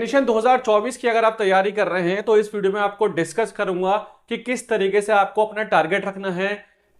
Technician 2024 की अगर आप तैयारी कर रहे हैं तो इस वीडियो में आपको डिस्कस करूंगा कि किस तरीके से आपको अपना टारगेट रखना है,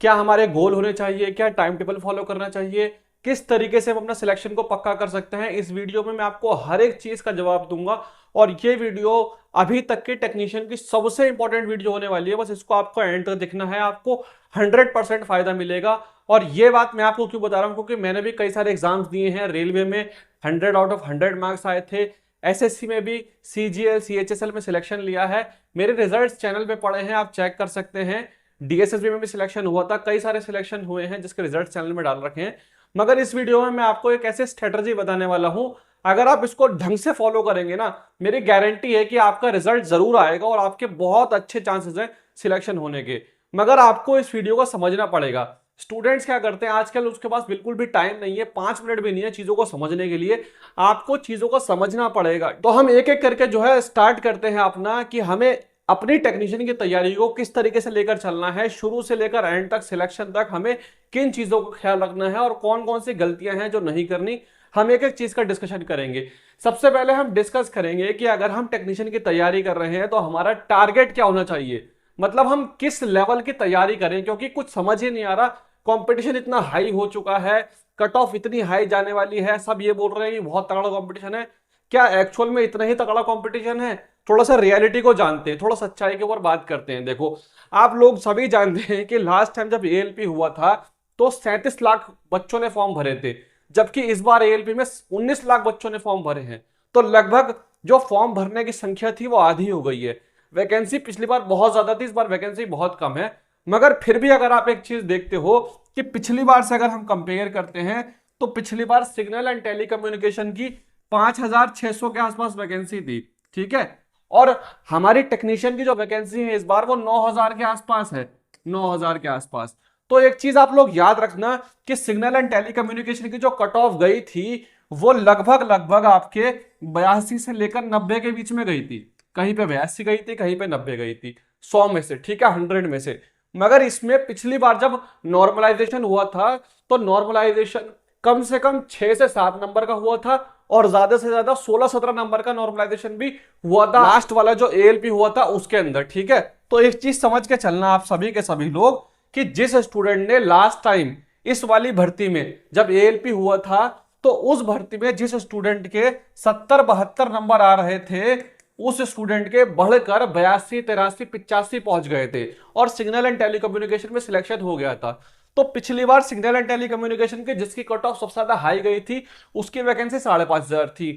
क्या हमारे गोल होने चाहिए, क्या टाइम टेबल फॉलो करना चाहिए, किस तरीके से हम अपना सिलेक्शन को पक्का कर सकते हैं। इस वीडियो में मैं आपको हर एक चीज का जवाब दूंगा और ये वीडियो अभी तक के टेक्नीशियन की सबसे इंपॉर्टेंट वीडियो होने वाली है। बस इसको आपको एंड तक देखना है, आपको 100% फायदा मिलेगा। और ये बात मैं आपको क्यों बता रहा हूं, क्योंकि मैंने भी कई सारे एग्जाम्स दिए हैं। रेलवे में 100 आउट ऑफ 100 मार्क्स आए थे, एसएससी में भी सीजीएल सीएचएसएल में सिलेक्शन लिया है। मेरे रिजल्ट्स चैनल पे पड़े हैं, आप चेक कर सकते हैं। डीएसएसबी में भी सिलेक्शन हुआ था, कई सारे सिलेक्शन हुए हैं जिसके रिजल्ट चैनल में डाल रखे हैं। मगर इस वीडियो में मैं आपको एक ऐसे स्ट्रेटजी बताने वाला हूं, अगर आप इसको ढंग से फॉलो करेंगे ना, मेरी गारंटी है कि आपका रिजल्ट जरूर आएगा और आपके बहुत अच्छे चांसेस हैं सिलेक्शन होने के। मगर आपको इस वीडियो को समझना पड़ेगा। स्टूडेंट्स क्या करते हैं आजकल, उसके पास बिल्कुल भी टाइम नहीं है, 5 मिनट भी नहीं है चीजों को समझने के लिए। आपको चीजों को समझना पड़ेगा। तो हम एक एक करके जो है स्टार्ट करते हैं अपना, कि हमें अपनी टेक्नीशियन की तैयारी को किस तरीके से लेकर चलना है, शुरू से लेकर एंड तक, सिलेक्शन तक हमें किन चीजों को ख्याल रखना है और कौन कौन सी गलतियां हैं जो नहीं करनी। हम एक एक चीज का डिस्कशन करेंगे। सबसे पहले हम डिस्कस करेंगे कि अगर हम टेक्नीशियन की तैयारी कर रहे हैं तो हमारा टारगेट क्या होना चाहिए, मतलब हम किस लेवल की तैयारी करें, क्योंकि कुछ समझ ही नहीं आ रहा। कंपटीशन इतना हाई हो चुका है, कट ऑफ इतनी हाई जाने वाली है, सब ये बोल रहे हैं कि बहुत तगड़ा कंपटीशन है। क्या एक्चुअल में इतना ही तगड़ा कंपटीशन है? थोड़ा सा रियलिटी को जानते हैं, थोड़ा सच्चाई के ऊपर बात करते हैं। देखो, आप लोग सभी जानते हैं कि लास्ट टाइम जब एएलपी हुआ था तो 37 लाख बच्चों ने फॉर्म भरे थे, जबकि इस बार एएलपी में 19 लाख बच्चों ने फॉर्म भरे हैं। तो लगभग जो फॉर्म भरने की संख्या थी वो आधी हो गई है। वैकेंसी पिछली बार बहुत ज्यादा थी, इस बार वैकेंसी बहुत कम है। मगर फिर भी अगर आप एक चीज देखते हो कि पिछली बार से अगर हम कंपेयर करते हैं तो पिछली बार सिग्नल एंड टेलीकम्युनिकेशन की 5,600 के आसपास वैकेंसी थी, ठीक है। और हमारी टेक्नीशियन की जो वैकेंसी है इस बार वो 9,000 के आसपास है, 9,000 के आसपास। तो एक चीज आप लोग याद रखना कि सिग्नल एंड टेलीकम्युनिकेशन की जो कट ऑफ गई थी वो लगभग लगभग आपके 82 से लेकर 90 के बीच में गई थी। कहीं पे 82 गई थी, कहीं पे 90 गई थी, 100 में से, ठीक है, 100 में से। मगर इसमें पिछली बार जब नॉर्मलाइजेशन हुआ था तो नॉर्मलाइजेशन कम से कम 6 से 7 नंबर का हुआ था और ज्यादा से ज्यादा 16-17 नंबर का नॉर्मलाइजेशन भी हुआ था लास्ट वाला जो एएलपी हुआ था उसके अंदर, ठीक है। तो एक चीज समझ के चलना आप सभी के सभी लोग कि जिस स्टूडेंट ने लास्ट टाइम इस वाली भर्ती में जब एएलपी हुआ था तो उस भर्ती में जिस स्टूडेंट के 70-72 नंबर आ रहे थे उस स्टूडेंट के बढ़कर 82-83-85 पहुंच गए थे और सिग्नल एंड टेलीकम्युनिकेशन में सिलेक्शन हो गया था। तो पिछली बार सिग्नल एंड टेलीकम्युनिकेशन की जिसकी कट ऑफ सबसे ज्यादा हाई गई थी उसकी वैकेंसी 5,500 थी।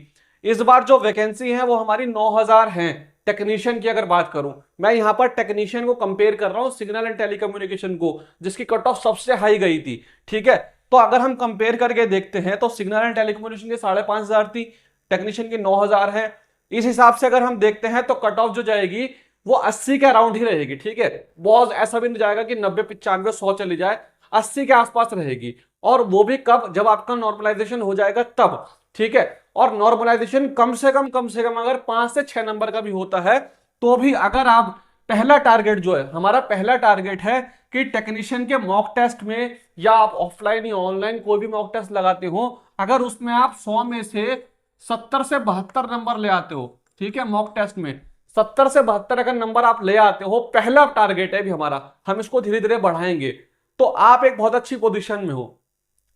इस बार जो वैकेंसी है वो हमारी 9,000 है। टेक्नीशियन की अगर बात करूं, मैं यहां पर टेक्नीशियन को कंपेयर कर रहा हूं सिग्नल एंड टेलीकम्युनिकेशन को, जिसकी कट ऑफ सबसे हाई गई थी, ठीक है। तो अगर हम कंपेयर करके देखते हैं तो सिग्नल एंड टेलीकम्युनिकेशन की 5,500 थी, टेक्नीशियन की 9,000 है। इस हिसाब से अगर हम देखते हैं तो कट ऑफ जो जाएगी वो 80 के अराउंड ही रहेगी, ठीक है। बहुत ऐसा भी नहीं जाएगा कि 90, 95, 100 चली जाए, 80 के आसपास रहेगी। और वो भी कब? जब आपका नॉर्मलाइजेशन हो जाएगा तब, ठीक है। और नॉर्मलाइजेशन कम से कम अगर 5 से 6 नंबर का भी होता है तो भी अगर आप पहला टारगेट जो है, हमारा पहला टारगेट है कि टेक्नीशियन के मॉक टेस्ट में या आप ऑफलाइन या ऑनलाइन कोई भी मॉक टेस्ट लगाते हो, अगर उसमें आप 100 में से 70 से 72 नंबर ले आते हो, ठीक है, मॉक टेस्ट में 70 से 72 अगर नंबर आप ले आते हो, पहला टारगेट है भी हमारा, हम इसको धीरे धीरे बढ़ाएंगे तो आप एक बहुत अच्छी पोजीशन में हो।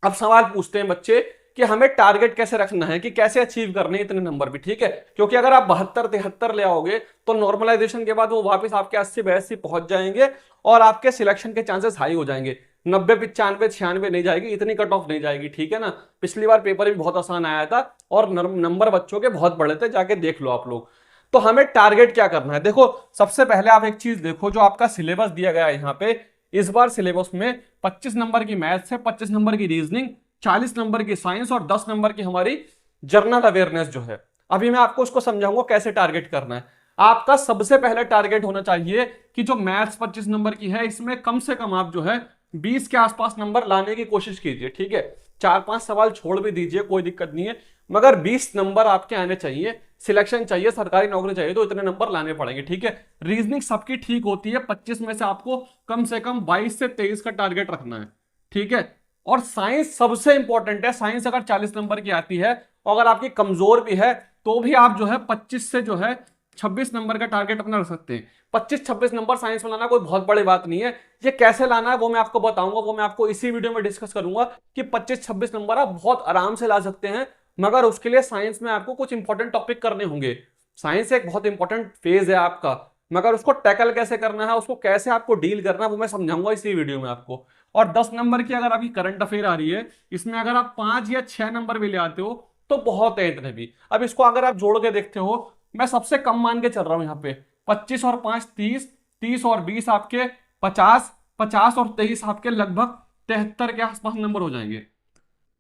अब सवाल पूछते हैं बच्चे कि हमें टारगेट कैसे रखना है, कि कैसे अचीव करने इतने नंबर भी, ठीक है। क्योंकि अगर आप 72-73 ले आओगे तो नॉर्मलाइजेशन के बाद वो वापस आपके 80-82 पहुंच जाएंगे और आपके सिलेक्शन के चांसेस हाई हो जाएंगे। 90, 95, 96 नहीं जाएगी, इतनी कट ऑफ नहीं जाएगी, ठीक है ना। पिछली बार पेपर भी बहुत आसान आया था और नंबर बच्चों के बहुत बड़े थे, जाके देख लो आप लोग। तो हमें टारगेट क्या करना है? देखो, सबसे पहले आप एक चीज देखो, जो आपका सिलेबस दिया गया है यहाँ पे, इस बार सिलेबस में 25 नंबर की मैथ्स है, 25 नंबर की रीजनिंग, 40 नंबर की साइंस और 10 नंबर की हमारी जर्नल अवेयरनेस जो है। अभी मैं आपको उसको समझाऊंगा कैसे टारगेट करना है। आपका सबसे पहले टारगेट होना चाहिए कि जो मैथ्स 25 नंबर की है इसमें कम से कम आप जो है 20 के आसपास नंबर लाने की कोशिश कीजिए, ठीक है। 4-5 सवाल छोड़ भी दीजिए, कोई दिक्कत नहीं है, मगर 20 नंबर आपके आने चाहिए। सिलेक्शन चाहिए, सरकारी नौकरी चाहिए तो इतने नंबर लाने पड़ेंगे, ठीक है। रीजनिंग सबकी ठीक होती है, 25 में से आपको कम से कम 22 से 23 का टारगेट रखना है, ठीक है। और साइंस सबसे इंपॉर्टेंट है, साइंस अगर 40 नंबर की आती है और अगर आपकी कमजोर भी है तो भी आप जो है 25 से जो है 26 नंबर का टारगेट अपना रख सकते हैं। 25-26 नंबर साइंस में लाना कोई बहुत बड़ी बात नहीं है। ये कैसे लाना है वो मैं आपको बताऊंगा, वो मैं आपको इसी वीडियो में डिस्कस करूंगा कि 25-26 नंबर आप बहुत आराम से ला सकते हैं, मगर उसके लिए साइंस में आपको कुछ इंपॉर्टेंट टॉपिक करने होंगे। साइंस एक बहुत इंपॉर्टेंट फेज है आपका, मगर उसको टैकल कैसे करना है, उसको कैसे आपको डील करना है, वो मैं समझाऊंगा इसी वीडियो में आपको। और 10 नंबर की अगर आपकी करंट अफेयर आ रही है, इसमें अगर आप 5 या 6 नंबर भी ले आते हो तो बहुत है इतने भी। अब इसको अगर आप जोड़ के देखते हो, मैं सबसे कम मान के चल रहा हूं यहाँ पे, 25 और 5 30, 30 और 20 आपके 50, 50 और 23 आपके लगभग 73 के आसपास नंबर हो जाएंगे।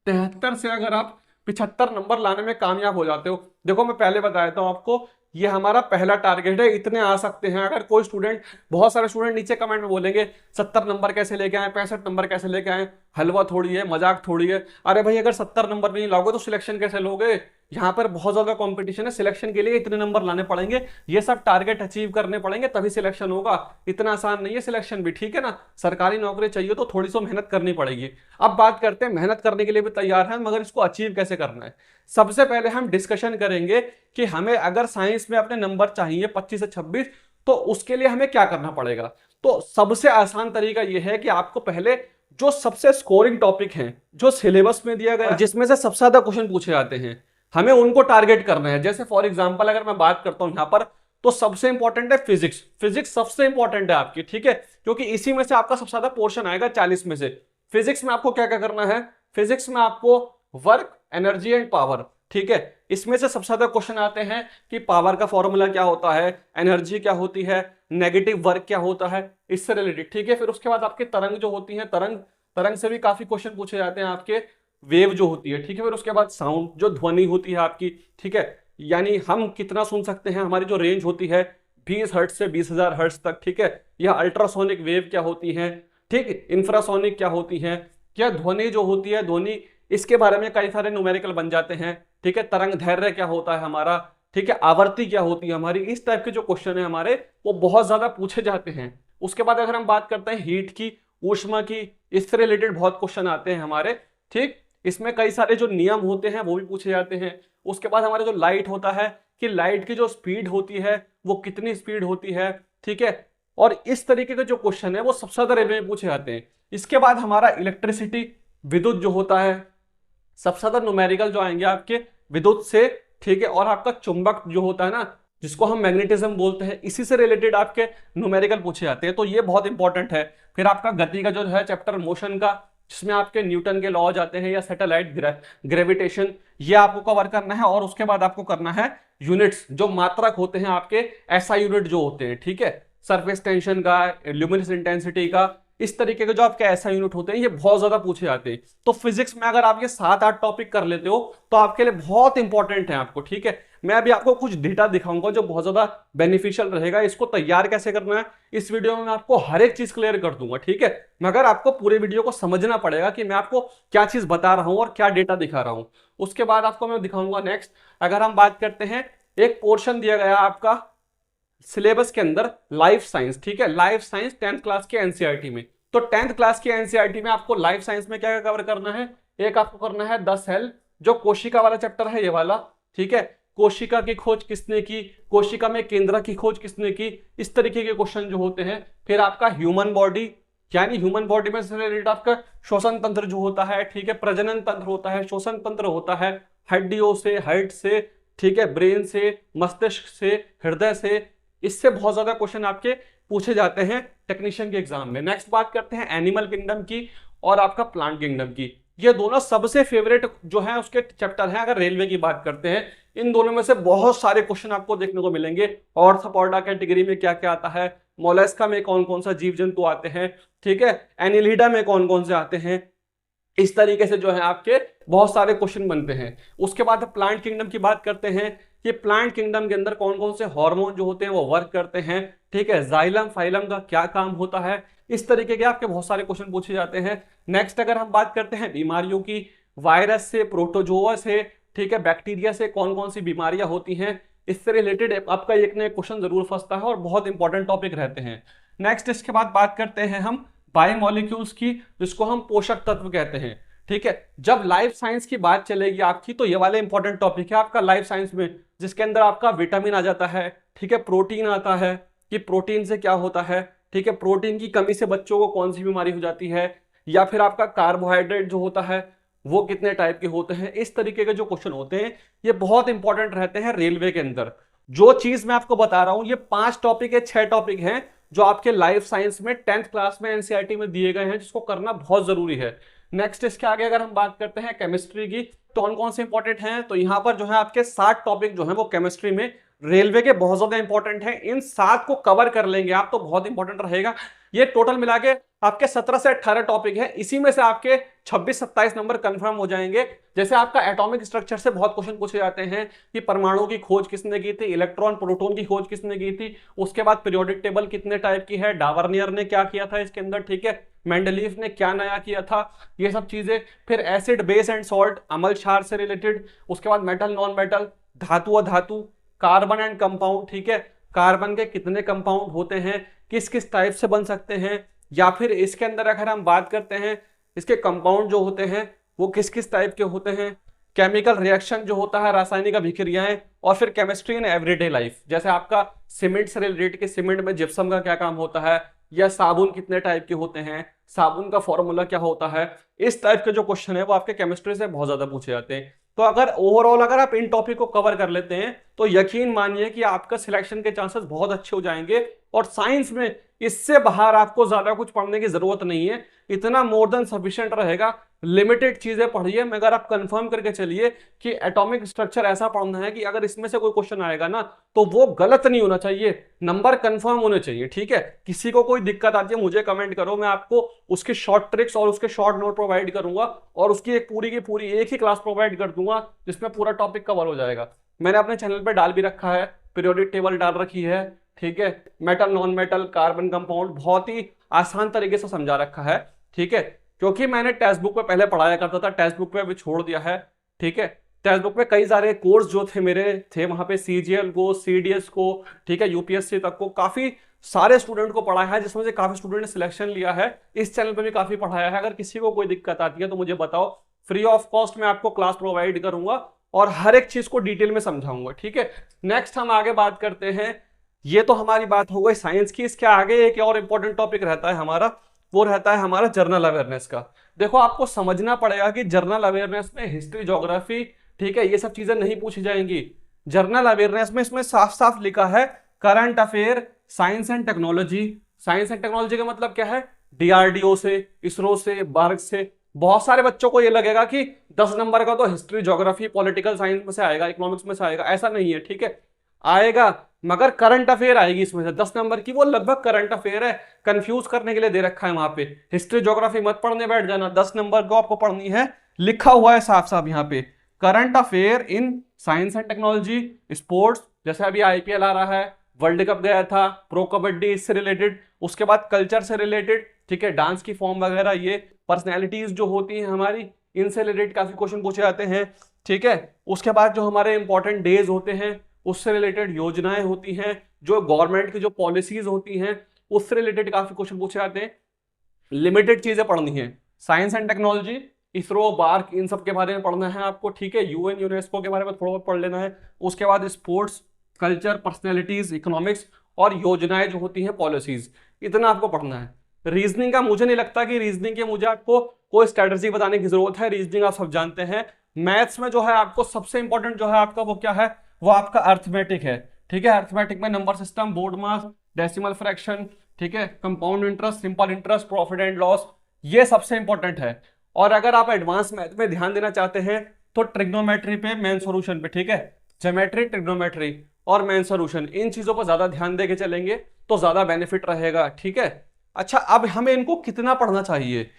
73 से अगर आप 75 नंबर लाने में कामयाब हो जाते हो, देखो मैं पहले बताया था आपको, ये हमारा पहला टारगेट है, इतने आ सकते हैं। अगर कोई स्टूडेंट, बहुत सारे स्टूडेंट नीचे कमेंट में बोलेंगे 70 नंबर कैसे लेके आए, 65 नंबर कैसे लेके आए, हलवा थोड़ी है, मजाक थोड़ी है। अरे भाई अगर 70 नंबर नहीं लाओगे तो सिलेक्शन कैसे लोगे? यहाँ पर बहुत ज्यादा कंपटीशन है, सिलेक्शन के लिए इतने नंबर लाने पड़ेंगे, ये सब टारगेट अचीव करने पड़ेंगे तभी सिलेक्शन होगा। इतना आसान नहीं है सिलेक्शन भी, ठीक है ना। सरकारी नौकरी चाहिए तो थोड़ी सी मेहनत करनी पड़ेगी। अब बात करते हैं, मेहनत करने के लिए भी तैयार हैं, मगर इसको अचीव कैसे करना है। सबसे पहले हम डिस्कशन करेंगे कि हमें अगर साइंस में अपने नंबर चाहिए 25 से 26, तो उसके लिए हमें क्या करना पड़ेगा। तो सबसे आसान तरीका यह है कि आपको पहले जो सबसे स्कोरिंग टॉपिक हैं, जो सिलेबस में दिया गया, जिसमें से सबसे ज्यादा क्वेश्चन पूछे जाते हैं, हमें उनको टारगेट करना है। जैसे फॉर एग्जांपल अगर मैं बात करता हूं यहां पर, तो सबसे इंपॉर्टेंट है फिजिक्स। फिजिक्स सबसे इंपॉर्टेंट है आपकी, ठीक है, क्योंकि इसी में से आपका सबसे ज्यादा पोर्शन आएगा 40 में से। फिजिक्स में आपको क्या क्या करना है, फिजिक्स में आपको वर्क, एनर्जी एंड पावर, ठीक है, इसमें से सबसे ज्यादा क्वेश्चन आते हैं कि पावर का फॉर्मूला क्या होता है, एनर्जी क्या होती है, नेगेटिव वर्क क्या होता है, इससे रिलेटेड, ठीक है। फिर उसके बाद आपकी तरंग जो होती है, तरंग, तरंग से भी काफी क्वेश्चन पूछे जाते हैं आपके, वेव जो होती है, ठीक है। फिर उसके बाद साउंड, जो ध्वनि होती है आपकी, ठीक है, यानी हम कितना सुन सकते हैं, हमारी जो रेंज होती है 20 हर्ट्ज से 20,000 हर्ट्ज तक, ठीक है। यह अल्ट्रासोनिक वेव क्या होती है, ठीक, इंफ्रासोनिक क्या होती है, क्या ध्वनि जो होती है, ध्वनि, इसके बारे में कई सारे न्यूमेरिकल बन जाते हैं, ठीक है। तरंग दैर्घ्य क्या होता है हमारा, ठीक है, आवर्ती क्या होती है हमारी, इस टाइप के जो क्वेश्चन है हमारे, वो बहुत ज्यादा पूछे जाते हैं। उसके बाद अगर हम बात करते हैं हीट की, ऊष्मा की, इससे रिलेटेड बहुत क्वेश्चन आते हैं हमारे, ठीक। इसमें कई सारे जो नियम होते हैं वो भी पूछे जाते हैं। उसके बाद हमारे जो लाइट होता है, कि लाइट की जो स्पीड होती है वो कितनी स्पीड होती है, ठीक है। और इस तरीके के जो क्वेश्चन है वो सबसे ज्यादा रेलवे में पूछे जाते हैं। इसके बाद हमारा इलेक्ट्रिसिटी, विद्युत जो होता है, सबसे ज्यादा न्यूमेरिकल जो आएंगे आपके विद्युत से, ठीक है। और आपका चुंबक जो होता है ना, जिसको हम मैग्नेटिज्म बोलते हैं, इसी से रिलेटेड आपके न्यूमेरिकल पूछे जाते हैं, तो ये बहुत इंपॉर्टेंट है। फिर आपका गति का जो है चैप्टर, मोशन का, जिसमें आपके न्यूटन के लॉ जाते हैं, या सैटेलाइट ग्रेविटेशन, ये आपको कवर करना है। और उसके बाद आपको करना है यूनिट्स, जो मात्रक होते हैं आपके, एसआई यूनिट जो होते हैं, ठीक है, सरफेस टेंशन का, ल्यूमिनस इंटेंसिटी का, इस तरीके के जो आपके ऐसा यूनिट होते हैं, ये बहुत ज्यादा पूछे जाते हैं। तो फिजिक्स में अगर आप ये 7-8 टॉपिक कर लेते हो तो आपके लिए बहुत इंपॉर्टेंट है आपको, ठीक है। मैं अभी आपको कुछ डेटा दिखाऊंगा जो बहुत ज्यादा बेनिफिशियल रहेगा। इसको तैयार कैसे करना है इस वीडियो में मैं आपको हर एक चीज क्लियर कर दूंगा, ठीक है। मगर आपको पूरे वीडियो को समझना पड़ेगा कि मैं आपको क्या चीज बता रहा हूं और क्या डेटा दिखा रहा हूं। उसके बाद आपको मैं दिखाऊंगा नेक्स्ट, अगर हम बात करते हैं, एक पोर्शन दिया गया आपका सिलेबस के अंदर, लाइफ साइंस, ठीक है, लाइफ साइंस 10th क्लास के एनसीईआरटी में। तो 10th क्लास के एनसीईआरटी में आपको लाइफ साइंस में क्या क्या कवर करना है, एक आपको करना है 10 सेल, जो कोशिका वाला चैप्टर है ये वाला, ठीक है। कोशिका की खोज किसने की, कोशिका में केंद्र की खोज किसने की, इस तरीके के क्वेश्चन जो होते हैं। फिर आपका ह्यूमन बॉडी, यानी ह्यूमन बॉडी में रिलेटेड आपका श्वसन तंत्र जो होता है, ठीक है, प्रजनन तंत्र होता है, श्वसन तंत्र होता है, हड्डियों से, हार्ट से, ठीक है, ब्रेन से, मस्तिष्क से, हृदय से, इससे बहुत ज्यादा क्वेश्चन आपके पूछे जाते हैं टेक्नीशियन के एग्जाम में। नेक्स्ट बात करते हैं एनिमल किंगडम की और आपका प्लांट किंगडम की। ये दोनों सबसे फेवरेट जो है उसके चैप्टर हैं। अगर रेलवे की बात करते हैं, इन दोनों में से बहुत सारे क्वेश्चन आपको देखने को मिलेंगे। ऑर्थोपोडा कैटेगरी में क्या क्या आता है, मोलस्का में कौन कौन सा जीव जंतु आते हैं, ठीक है, एनिलिडा में कौन कौन से आते हैं, इस तरीके से जो है आपके बहुत सारे क्वेश्चन बनते हैं। उसके बाद प्लांट किंगडम की बात करते हैं, कि प्लांट किंगडम के अंदर कौन कौन से हार्मोन जो होते हैं वो वर्क करते हैं, ठीक है, जाइलम फाइलम का क्या काम होता है, इस तरीके के आपके बहुत सारे क्वेश्चन पूछे जाते हैं। नेक्स्ट अगर हम बात करते हैं बीमारियों की, वायरस से, प्रोटोजोआ से, ठीक है, बैक्टीरिया से कौन कौन सी बीमारियां होती हैं, इससे रिलेटेड आपका एक ना एक क्वेश्चन जरूर फंसता है और बहुत इंपॉर्टेंट टॉपिक रहते हैं। नेक्स्ट इसके बाद बात करते हैं हम बायोमोलिक्यूल्स की, जिसको हम पोषक तत्व कहते हैं, ठीक है। जब लाइफ साइंस की बात चलेगी आपकी, तो ये वाले इंपॉर्टेंट टॉपिक है आपका लाइफ साइंस में, जिसके अंदर आपका विटामिन आ जाता है, ठीक है, प्रोटीन आता है कि प्रोटीन से क्या होता है, ठीक है, प्रोटीन की कमी से बच्चों को कौन सी बीमारी हो जाती है, या फिर आपका कार्बोहाइड्रेट जो होता है वो कितने टाइप के होते हैं। इस तरीके के जो क्वेश्चन होते हैं ये बहुत इंपॉर्टेंट रहते हैं रेलवे के अंदर। जो चीज मैं आपको बता रहा हूं ये 5 टॉपिक है, 6 टॉपिक हैं जो आपके लाइफ साइंस में 10th क्लास में एनसीईआरटी में दिए गए हैं, जिसको करना बहुत जरूरी है। नेक्स्ट इसके आगे अगर हम बात करते हैं केमिस्ट्री की, तो कौन कौन से इंपॉर्टेंट हैं, तो यहां पर जो है आपके 7 टॉपिक जो है वो केमिस्ट्री में रेलवे के बहुत ज्यादा इंपॉर्टेंट हैं। इन 7 को कवर कर लेंगे आप तो बहुत इंपॉर्टेंट रहेगा। ये टोटल मिला के आपके 17 से 18 टॉपिक है, इसी में से आपके 26-27 नंबर कंफर्म हो जाएंगे। जैसे आपका एटॉमिक स्ट्रक्चर से बहुत क्वेश्चन पूछे जाते हैं कि परमाणु की खोज किसने की थी, इलेक्ट्रॉन प्रोटॉन की खोज किसने की थी, उसके बाद पीरियोडिक टेबल कितने टाइप की है, डावर्नियर ने क्या किया था इसके अंदर, ठीक है, मेंडलीफ ने क्या नया किया था, ये सब चीजें। फिर एसिड बेस एंड सॉल्ट, अम्ल क्षार से रिलेटेड, उसके बाद मेटल नॉन मेटल, धातु अधातु, कार्बन एंड कंपाउंड, ठीक है, कार्बन के कितने कंपाउंड होते हैं, किस किस टाइप से बन सकते हैं, या फिर इसके अंदर अगर हम बात करते हैं इसके कंपाउंड जो होते हैं वो किस किस टाइप के होते हैं, केमिकल रिएक्शन जो होता है, रासायनिक अभिक्रियाएं, और फिर केमिस्ट्री इन एवरीडे लाइफ, जैसे आपका सीमेंट से रिलेटेड के सीमेंट में जिप्सम का क्या काम होता है, या साबुन कितने टाइप के होते हैं, साबुन का फॉर्मूला क्या होता है। इस टाइप के जो क्वेश्चन है वो आपके केमिस्ट्री से बहुत ज्यादा पूछे जाते हैं। तो अगर ओवरऑल अगर आप इन टॉपिक को कवर कर लेते हैं तो यकीन मानिए कि आपका सिलेक्शन के चांसेस बहुत अच्छे हो जाएंगे। और साइंस में इससे बाहर आपको ज्यादा कुछ पढ़ने की जरूरत नहीं है, इतना मोर देन सफिशिएंट रहेगा। लिमिटेड चीजें पढ़िए, मगर आप कंफर्म करके चलिए कि एटॉमिक स्ट्रक्चर ऐसा पढ़ना है कि अगर इसमें से कोई क्वेश्चन आएगा ना तो वो गलत नहीं होना चाहिए, नंबर कंफर्म होने चाहिए, ठीक है। किसी को कोई दिक्कत आती है मुझे कमेंट करो, मैं आपको उसके शॉर्ट ट्रिक्स और उसके शॉर्ट नोट प्रोवाइड करूंगा, और उसकी एक पूरी की पूरी एक ही क्लास प्रोवाइड कर दूंगा जिसमें पूरा टॉपिक कवर हो जाएगा। मैंने अपने चैनल पर डाल भी रखा है, पीरियोडिक टेबल डाल रखी है, ठीक है, metal non metal carbon compound बहुत ही आसान तरीके से समझा रखा है, ठीक है, क्योंकि मैंने टेक्स्ट बुक पे पहले पढ़ाया करता था, टेक्स्ट बुक पे अभी छोड़ दिया है, ठीक है। टेक्स्ट बुक पे कई सारे कोर्स जो थे मेरे थे वहां पे, सीजीएल को, सीडीएस को, ठीक है, यूपीएससी तक को काफी सारे स्टूडेंट को पढ़ाया है, जिसमें से काफी स्टूडेंट ने सिलेक्शन लिया है। इस चैनल पे भी काफी पढ़ाया है। अगर किसी को कोई दिक्कत आती है तो मुझे बताओ, फ्री ऑफ कॉस्ट में आपको क्लास प्रोवाइड करूंगा और हर एक चीज को डिटेल में समझाऊंगा, ठीक है। नेक्स्ट हम आगे बात करते हैं, ये तो हमारी बात हो गई साइंस की। इसके आगे एक और इंपॉर्टेंट टॉपिक रहता है हमारा, वो रहता है हमारा जनरल अवेयरनेस का। देखो आपको समझना पड़ेगा कि जनरल अवेयरनेस में हिस्ट्री, ज्योग्राफी, ठीक है, ये सब चीजें नहीं पूछी जाएंगी। जनरल अवेयरनेस में इसमें साफ साफ लिखा है current affair, science and technology. Science and technology का मतलब क्या है, डीआरडीओ से, इसरो से, बार्ग से। बहुत सारे बच्चों को ये लगेगा कि 10 नंबर का तो हिस्ट्री, ज्योग्राफी, पॉलिटिकल साइंस में से आएगा, इकोनॉमिक्स में से आएगा, ऐसा नहीं है, ठीक है, आएगा, मगर करंट अफेयर आएगी इसमें से 10 नंबर की, वो लगभग करंट अफेयर है, कंफ्यूज करने के लिए दे रखा है वहां पे। हिस्ट्री ज्योग्राफी मत पढ़ने बैठ जाना, 10 नंबर को आपको पढ़नी है, लिखा हुआ है साफ साफ यहाँ पे, current affair in science and technology. Sports, जैसे अभी आईपीएल आ रहा है, वर्ल्ड कप गया था, प्रो कबड्डी इससे रिलेटेड, उसके बाद कल्चर से रिलेटेड, ठीक है, डांस की फॉर्म वगैरह, ये पर्सनैलिटीज जो होती हैं हमारी, इनसे रिलेटेड काफी क्वेश्चन पूछे जाते हैं, ठीक है। उसके बाद जो हमारे इंपॉर्टेंट डेज होते हैं उससे रिलेटेड योजनाएं होती हैं, जो गवर्नमेंट की जो पॉलिसीज होती हैं उससे रिलेटेड काफी क्वेश्चन पूछे जाते हैं। लिमिटेड चीजें पढ़नी है, science and technology, ISRO, BARC, इन सब के बारे में पढ़ना है आपको, ठीक है, यूएन, यूनेस्को के बारे में थोड़ा बहुत पढ़ लेना है। उसके बाद स्पोर्ट्स, कल्चर, पर्सनैलिटीज, इकोनॉमिक्स और योजनाएं जो होती हैं, पॉलिसीज, इतना आपको पढ़ना है। रीजनिंग का मुझे नहीं लगता कि रीजनिंग के मुझे आपको कोई स्ट्रेटजी बताने की जरूरत है, रीजनिंग आप सब जानते हैं। मैथ्स में जो है आपको सबसे इंपॉर्टेंट जो है आपका वो क्या है, वो आपका अर्थमेटिक है, ठीक है। अर्थमेटिक में नंबर सिस्टम, बोर्ड मास, डेसिमल फ्रैक्शन, ठीक है, compound interest, simple interest, profit and loss, ये सबसे इंपॉर्टेंट है। और अगर आप एडवांस मैथ में ध्यान देना चाहते हैं तो ट्रिग्नोमेट्री पे, मेन सॉल्यूशन पे, ठीक है, ज्योमेट्री, ट्रिग्नोमेट्री और मेन सॉल्यूशन, इन चीजों पर ज्यादा ध्यान देके चलेंगे तो ज्यादा बेनिफिट रहेगा, ठीक है। अच्छा, अब हमें इनको कितना पढ़ना चाहिए,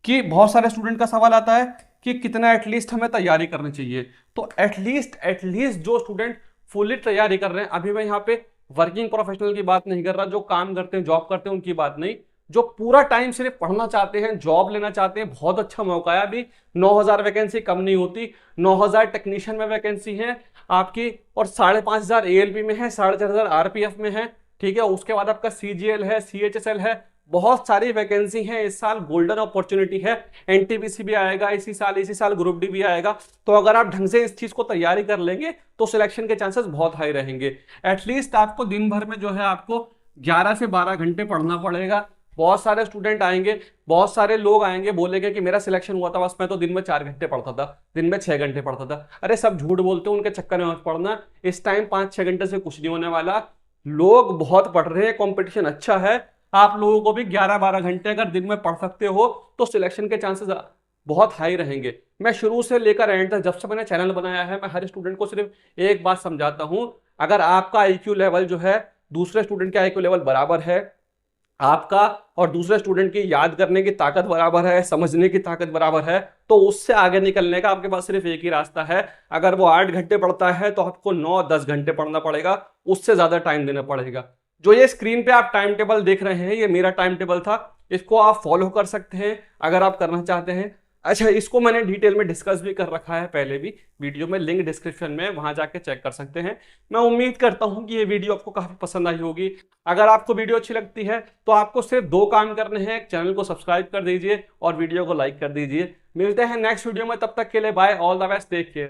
कि बहुत सारे स्टूडेंट का सवाल आता है कि कितना एटलीस्ट हमें तैयारी करनी चाहिए। तो एटलीस्ट जो स्टूडेंट फुल्ली तैयारी कर रहे हैं, अभी मैं यहाँ पे वर्किंग प्रोफेशनल की बात नहीं कर रहा, जो काम करते हैं, जॉब करते हैं, उनकी बात नहीं, जो पूरा टाइम सिर्फ पढ़ना चाहते हैं, जॉब लेना चाहते हैं, बहुत अच्छा मौका है। अभी 9000 वैकेंसी कम नहीं होती, 9000 टेक्नीशियन में वैकेंसी है आपकी, और 5500 एएलपी में है, 4500 आरपीएफ में है, ठीक है। उसके बाद आपका सीजीएल है, सीएचएसएल है, बहुत सारी वैकेंसी है इस साल, गोल्डन अपॉर्चुनिटी है। एनटीपीसी भी आएगा इसी साल ग्रुप डी भी आएगा। तो अगर आप ढंग से इस चीज को तैयारी कर लेंगे तो सिलेक्शन के चांसेस बहुत हाई रहेंगे। एटलीस्ट आपको दिन भर में जो है आपको 11 से 12 घंटे पढ़ना पड़ेगा। बहुत सारे स्टूडेंट आएंगे, बहुत सारे लोग आएंगे, बोलेंगे कि मेरा सिलेक्शन हुआ था, बस मैं तो दिन में 4 घंटे पढ़ता था, दिन में 6 घंटे पढ़ता था। अरे सब झूठ बोलते हैं, उनके चक्कर में मत पढ़ना। इस टाइम 5-6 घंटे से कुछ नहीं होने वाला। लोग बहुत पढ़ रहे हैं, कंपटीशन अच्छा है। आप लोगों को भी 11-12 घंटे अगर दिन में पढ़ सकते हो तो सिलेक्शन के चांसेस बहुत हाई रहेंगे। मैं शुरू से लेकर एंड तक, जब से मैंने चैनल बनाया है, मैं हर स्टूडेंट को सिर्फ एक बात समझाता हूं। अगर आपका आईक्यू लेवल जो है दूसरे स्टूडेंट के आईक्यू लेवल बराबर है, आपका और दूसरे स्टूडेंट की याद करने की ताकत बराबर है, समझने की ताकत बराबर है, तो उससे आगे निकलने का आपके पास सिर्फ एक ही रास्ता है। अगर वो 8 घंटे पढ़ता है तो आपको 9-10 घंटे पढ़ना पड़ेगा, उससे ज्यादा टाइम देना पड़ेगा। जो ये स्क्रीन पे आप टाइम टेबल देख रहे हैं, ये मेरा टाइम टेबल था। इसको आप फॉलो कर सकते हैं अगर आप करना चाहते हैं। अच्छा, इसको मैंने डिटेल में डिस्कस भी कर रखा है पहले भी वीडियो में, लिंक डिस्क्रिप्शन में, वहां जाके चेक कर सकते हैं। मैं उम्मीद करता हूं कि ये वीडियो आपको काफी पसंद आई होगी। अगर आपको वीडियो अच्छी लगती है तो आपको सिर्फ 2 काम करने हैं, चैनल को सब्सक्राइब कर दीजिए और वीडियो को लाइक कर दीजिए। मिलते हैं नेक्स्ट वीडियो में, तब तक के लिए bye, all the best, take care.